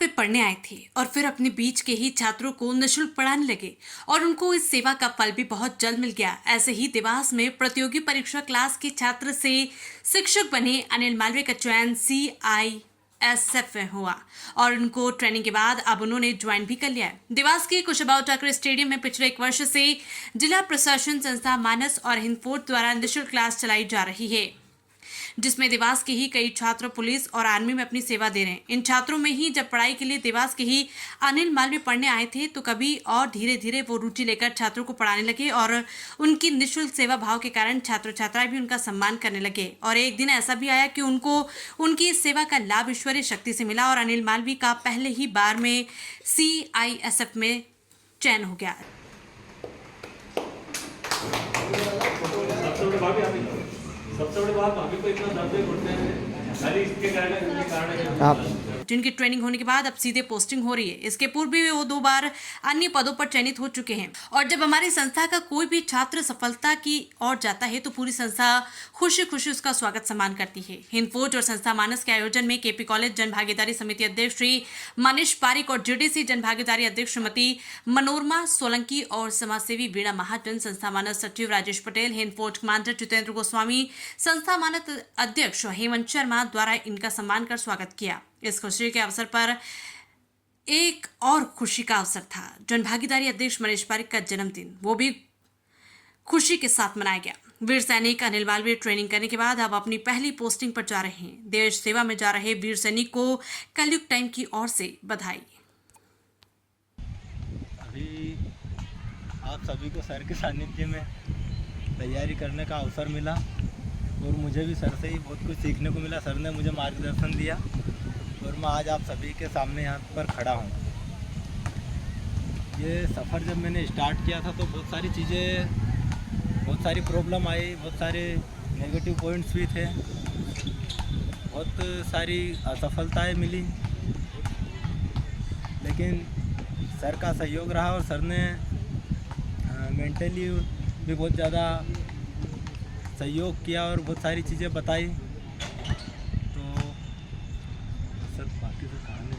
पे पढ़ने आए थे और फिर अपने बीच के ही छात्रों को निःशुल्क पढ़ाने लगे और उनको इस सेवा का फल भी बहुत जल्द मिल गया। ऐसे ही देवास में प्रतियोगी परीक्षा क्लास के छात्र से शिक्षक बने अनिल मालवीय का चयन CISF में हुआ और उनको ट्रेनिंग के बाद अब उन्होंने ज्वाइन भी कर लिया है। देवास के कुशाभाऊ ठाकरे स्टेडियम में पिछले 1 वर्ष से जिला प्रशासन संस्था मानस और हिंदफोर्स द्वारा निःशुल्क क्लास चलाई जा रही है, जिसमें देवास के ही कई छात्र पुलिस और आर्मी में अपनी सेवा दे रहे हैं। इन छात्रों में ही जब पढ़ाई के लिए देवास के ही अनिल मालवीय पढ़ने आए थे तो कभी और धीरे धीरे वो रुचि लेकर छात्रों को पढ़ाने लगे और उनकी निःशुल्क सेवा भाव के कारण छात्र छात्राएं भी उनका सम्मान करने लगे। और एक दिन ऐसा भी आया कि उनको उनकी इस सेवा का लाभ ईश्वरीय शक्ति से मिला और अनिल मालवीय का पहले ही बार में CISF में चयन हो गया। सबसे बड़ी बात अभी को इतना दर्द घुटने हैं खाली इसके कारण आप जिनकी ट्रेनिंग होने के बाद अब सीधे पोस्टिंग हो रही है। इसके पूर्व भी वो 2 बार अन्य पदों पर चयनित हो चुके हैं। और जब हमारी संस्था का कोई भी छात्र सफलता की ओर जाता है तो पूरी संस्था खुशी खुशी उसका स्वागत सम्मान करती है। हिंदफोर्स और संस्था मानस के आयोजन में KP कॉलेज जन भागीदारी समिति अध्यक्ष श्री मनीष पारिक और GDC जन भागीदारी अध्यक्ष श्रीमती मनोरमा सोलंकी और समाजसेवी वीणा महाजन, संस्था मानस सचिव राजेश पटेल, हिंदफोर्स कमांडर जितेंद्र गोस्वामी, संस्था मानस अध्यक्ष हेमंत शर्मा द्वारा इनका सम्मान कर स्वागत किया। इस खुशी के अवसर पर एक और खुशी का अवसर था। जन भागीदारी अध्यक्ष मनीष पारिक का जन्मदिन, वो भी खुशी के साथ मनाया गया। वीर सैनिक अनिल मालवीय ट्रेनिंग करने के बाद अब अपनी पहली पोस्टिंग पर जा रहे हैं। देश सेवा में जा रहे वीर सैनिक को कलयुग टाइम की ओर से बधाई। अभी आप सभी को सर के सानिध्य में तैयारी करने का अवसर मिला और मुझे भी सर से ही बहुत कुछ सीखने को मिला। सर ने मुझे मार्गदर्शन दिया और मैं आज आप सभी के सामने यहाँ पर खड़ा हूँ। ये सफ़र जब मैंने स्टार्ट किया था तो बहुत सारी चीज़ें, बहुत सारी प्रॉब्लम आई, बहुत सारे नेगेटिव पॉइंट्स भी थे, बहुत सारी असफलताएं मिली, लेकिन सर का सहयोग रहा और सर ने मेंटली भी बहुत ज़्यादा सहयोग किया और बहुत सारी चीज़ें बताई। तो सर बाकी तो कहानी